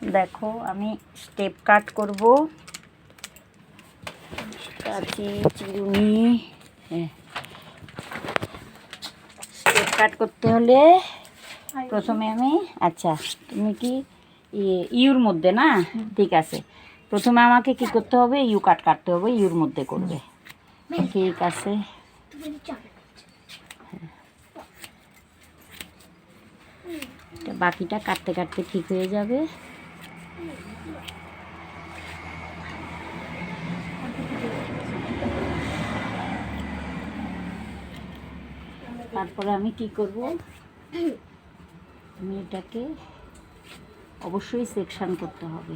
দেখো আমি স্টেপ কাট করব, কাঁচি চিরুনি। স্টেপ কাট করতে হলে প্রথমে আমি, আচ্ছা তুমি কি ইউর মধ্যে না, ঠিক আছে, প্রথমে আমাকে কি করতে হবে, ইউ কাট কাটতে হবে, ইউর মধ্যে করবে, ঠিক আছে। বাকিটা কাটতে কাটতে ঠিক হয়ে যাবে। তারপরে আমি কি করব, আমি এটাকে অবশ্যই সেকশন করতে হবে।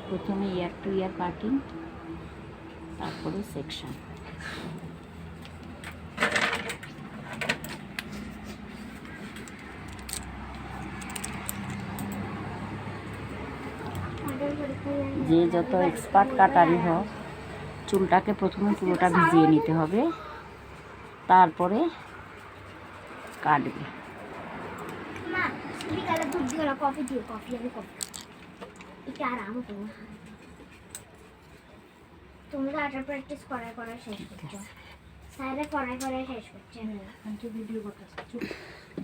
প্রথমে ইয়ার টু ইয়ার কাটিং, তারপরে সেকশন। যে যত এক্সপার্ট কাটারই হোক, চুলটাকে প্রথমে পুরোটা ভিজিয়ে নিতে হবে, তারপরে কাটবে।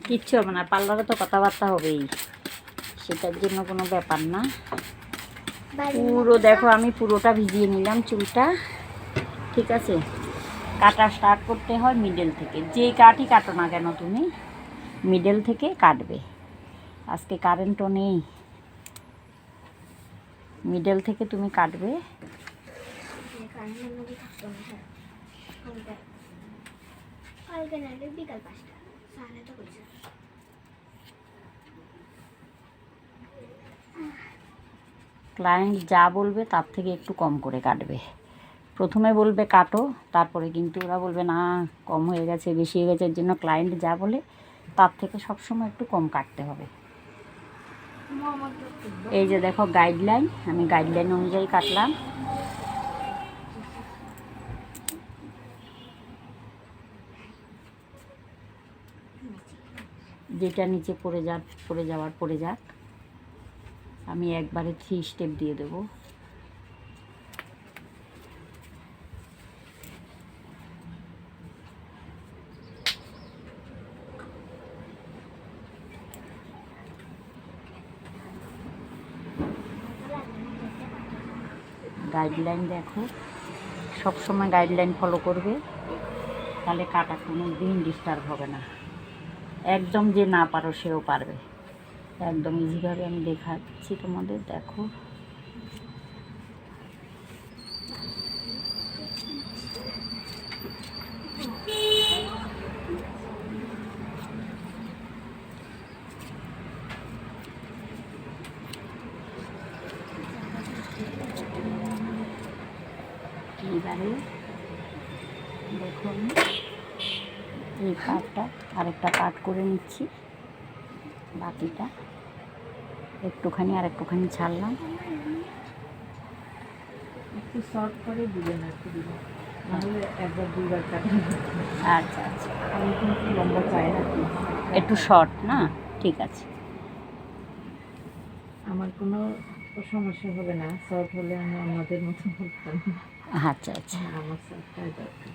কিচ্ছু হবে না, পার্লারে তো কথাবার্তা হবেই, সেটার জন্য কোনো ব্যাপার না। পুরো দেখো আমি পুরোটা ভিজিয়ে নিলাম চুলটা, ঠিক আছে। কাটা স্টার্ট করতে হয় মিডল থেকে, যে কাটই কাটো না কেন তুমি মিডল থেকে কাটবে। আজকে কারেন্টও নেই, মিডল থেকে তুমি কাটবে। ক্লায়েন্ট যা বলবে তার থেকে একটু কম করে কাটবে। প্রথমে বলবে কাটো, তারপরে কিন্তু ওরা বলবে না কম হয়ে গেছে, বেশি হয়ে গেছে। এর জন্য ক্লায়েন্ট যা বলে তার থেকে সবসময় একটু কম কাটতে হবে। এই যে দেখো গাইডলাইন, আমি গাইডলাইন অনুযায়ী কাটলাম। যেটা নিচে পড়ে যাক, আমি একবারে 3 স্টেপ দিয়ে দেব। গাইডলাইন দেখো, সব সময় গাইডলাইন ফলো করবে, তাহলে কাটা কোনো দিন ডিস্টার্ব হবে না। একদম যে না পারো সেও পারবে, একদম ইজিভাবে আমি দেখাচ্ছি তোমাদের। দেখো এইবারে দেখো আমি এই পাটটা আরেকটা পাট করে নিচ্ছি, বাকিটা একটুখানি আর একটুখানি ছাড়লাম। একটু শর্ট করে দিবেন, একটু দিবেন, নাহলে একবার দুইবার কাটেন। আচ্ছা আচ্ছা, আমি কিন্তু লম্বা চাই না, একটু শর্ট না, ঠিক আছে। আমার কোনো সমস্যা হবে না, শর্ট হলে আমি আমাদের মতো বলতাম। আচ্ছা আচ্ছা, আমার শর্টটাই দরকার।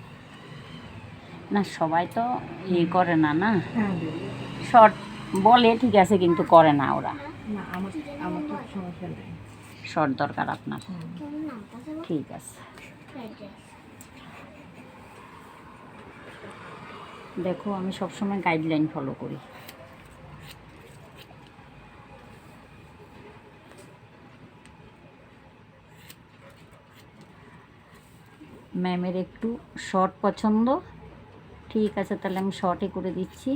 না সবাই তো করে না, না শর্ট বলে ঠিক আছে, কিন্তু করে না ওরা। না আমার তো সমস্যা নেই, শর্ট দরকার আপনার, ঠিক আছে। দেখো আমি সবসময় গাইডলাইন ফলো করি। ম্যামের একটু শর্ট পছন্দ, ঠিক আছে, তাহলে আমি শর্টই করে দিচ্ছি।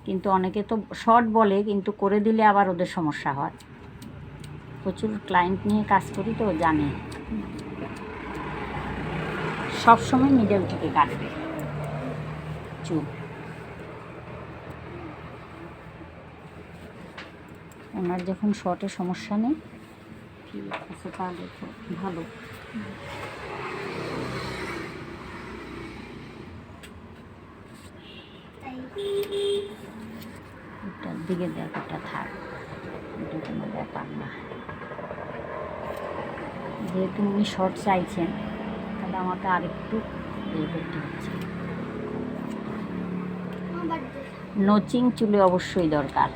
কিন্তু অনেকে তো শর্ট বলে, কিন্তু করে দিলে আবার ওদের সমস্যা হয়। প্রচুর ক্লায়েন্ট নিয়ে কাজ করি তো জানি। সবসময় মিডল থেকে কাটবে চুল। ওনার যখন শর্টে সমস্যা নেই, ঠিক আছে, তাহলে তো ভালো। এটার দিকে দেখ, এটা থাক, এটা কোনো ব্যাপার না। যেহেতু উনি শর্ট চাইছেন, তাহলে আমাকে আরেকটু ইয়ে করতে হচ্ছে। নচিং চুলে অবশ্যই দরকার।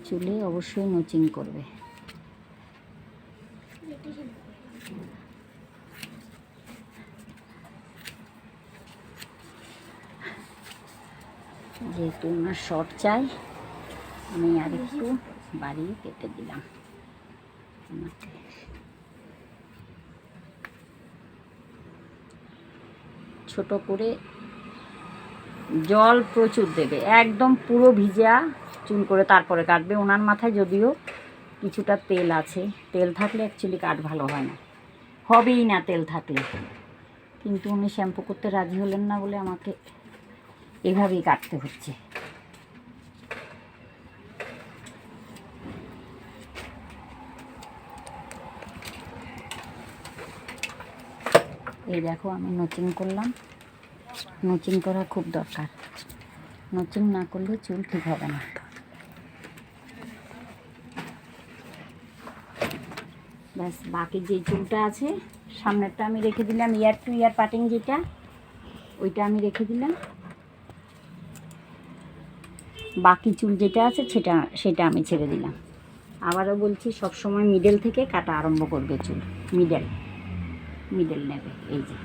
চুলে অবশ্যই নচিং করবে। যেহেতু ওনার শর্ট চাই, আমি আরেকটু বাড়িয়ে কেটে দিলাম। ছোট করে জল প্রচুর দেবে, একদম পুরো ভিজা চুল করে তারপরে কাটবে। ওনার মাথায় যদিও কিছুটা তেল আছে, তেল থাকলে অ্যাকচুয়ালি কাট ভালো হয় না, হবেই না তেল থাকলে, কিন্তু উনি শ্যাম্পু করতে রাজি হলেন না বলে আমাকে এভাবেই কাটতে হচ্ছে। এই দেখো আমি নচিং করলাম। নচিং করা খুব দরকার, নচিং না করলে চুল ঠিক হবে না। ব্যাস, বাকি যে চুলটা আছে সামনেরটা আমি রেখে দিলাম, ইয়ার টু ইয়ার পাটিং যেটা, ওইটা আমি রেখে দিলাম। বাকি চুল যেটা আছে সেটা আমি ছেড়ে দিলাম। আবারও বলছি, সবসময় মিডল থেকে কাটা আরম্ভ করবে চুল, মিডল নেবে। এই যে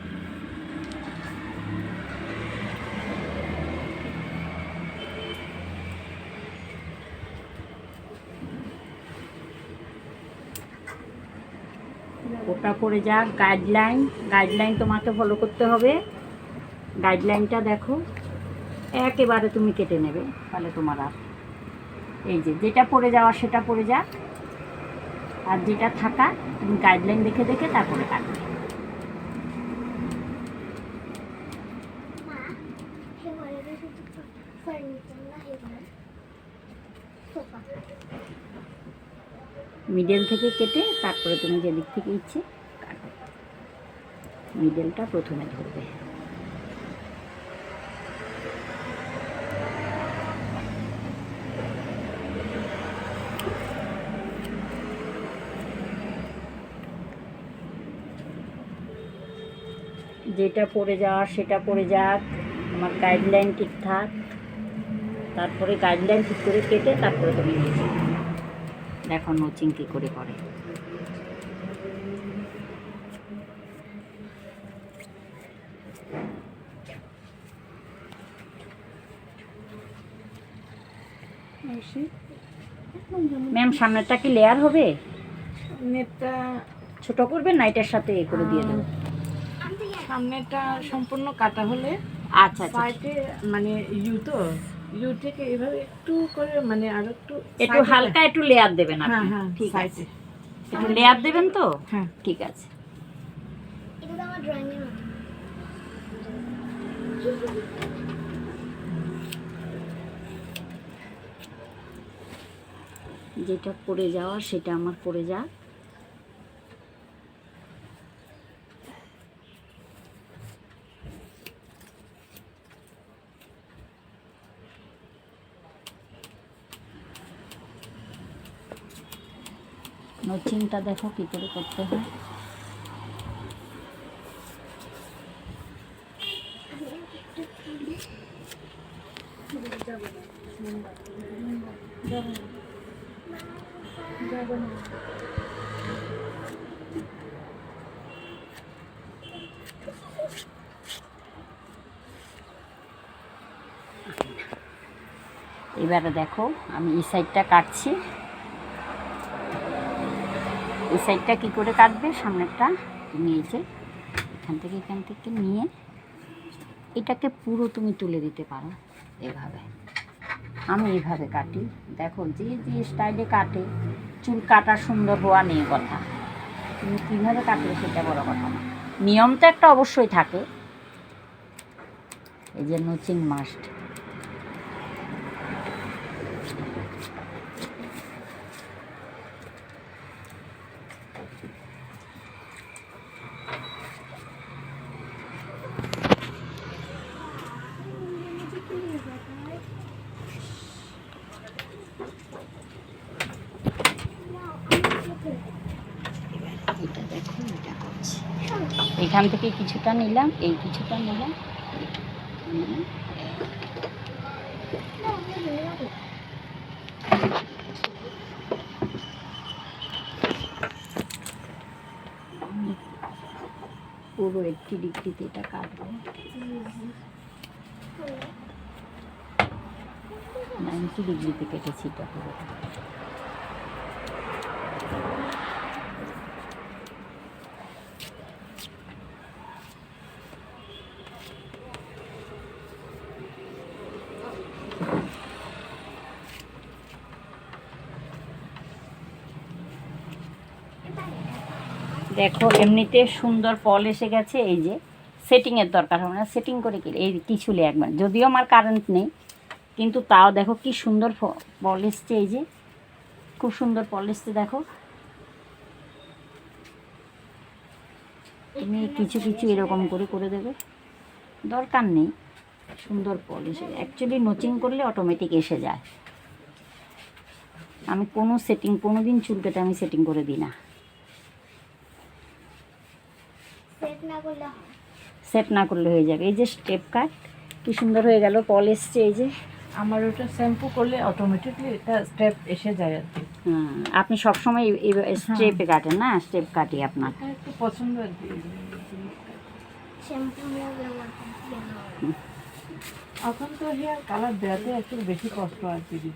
ওটা পড়ে যাক। গাইডলাইন তোমাকে ফলো করতে হবে। গাইডলাইনটা দেখো, একেবারে তুমি কেটে নেবে, তাহলে তোমার আর এই যেটা পড়ে যাওয়া সেটা পড়ে যাক, আর যেটা থাকা তুমি গাইডলাইন দেখে দেখে তারপরে কাটবে। মিডল থেকে কেটে তারপরে তুমি যেদিক থেকে ইচ্ছে কাটো, মিডলটা প্রথমে ধরবে। যেটা পড়ে যাওয়ার সেটা পড়ে যাক, আমার গাইডলাইন ঠিকঠাক, তারপরে গাইডলাইন ঠিক করে কেটে তারপরে তুমি নিচে দেখো নচিং কী করে করে। ম্যাম সামনেরটা কি লেয়ার হবে? সামনেরটা ছোট করবেন না, এটার সাথে এ করে দিয়ে দেবো। সামনেরটা সম্পূর্ণ কাটা হলে আচ্ছা আচ্ছা, সাইডে মানে ইউ থেকে এভাবে একটু করে মানে আর একটু হালকা একটু লেয়ার দেবেন আপনি। হ্যাঁ ঠিক আছে, সাইডে একটু লেয়ার দেবেন তো। হ্যাঁ ঠিক আছে। এটা তো আমার ড্রয়িং এর মতো। যেটা পড়ে যাওয়া সেটা আমার পড়ে যাক। নচিংটা দেখো কী করে করতে হয়। এবারে দেখো আমি এই সাইডটা কাটছি। এই সাইডটা কী করে কাটবে, সামনেরটা তুমি এই যে এখান থেকে নিয়ে এটাকে পুরো তুমি তুলে দিতে পারো এভাবে। আমি এইভাবে কাটি। দেখো যে স্টাইলে কাটে, চুল কাটা সুন্দর হওয়া নিয়ে কথা, তুমি কীভাবে কাটলে সেটা বড় কথা না। নিয়ম তো একটা অবশ্যই থাকে, এই যে নচিং মাস্ট। এটা দেখো, এটা করছি। এখান থেকে কিছুটা নিলাম, এই কিছুটা নিলাম, পুরো 80 ডিগ্রিতে এটা কাটবো। 90 ডিগ্রিতে কেটেছি এটা পুরো। দেখো এমনিতে সুন্দর ফল এসে গেছে। এই যে সেটিংয়ের দরকার হবে না, সেটিং করে কি এই কিছুলে একবার, যদিও আমার কারেন্ট নেই, কিন্তু তাও দেখো কি সুন্দর ফল এসছে। এই যে খুব সুন্দর ফল এসছে দেখো। তুমি কিছু কিছু এরকম করে করে দেবে, দরকার নেই। সুন্দর ফল এসে অ্যাকচুয়ালি নচিং করলে অটোমেটিক এসে যায়। আমি কোনো সেটিং, কোনো দিন চুল কেটে আমি সেটিং করে দিই না। সেট না করলে হয়ে যাবে। এই যে স্টেপ কাট কি সুন্দর হয়ে গেল, ফল এসছে। এই যে আমার ওটা শ্যাম্পু করলে অটোমেটিকলি এটা স্টেপ এসে যায় আর কি। আপনি সবসময় স্টেপে কাটেন না? স্টেপ কাটি আপনার একটু পছন্দ আর কি। এখন তো হেয়ার কালার দেওয়াতে একটু বেশি কষ্ট আর কি দিদি।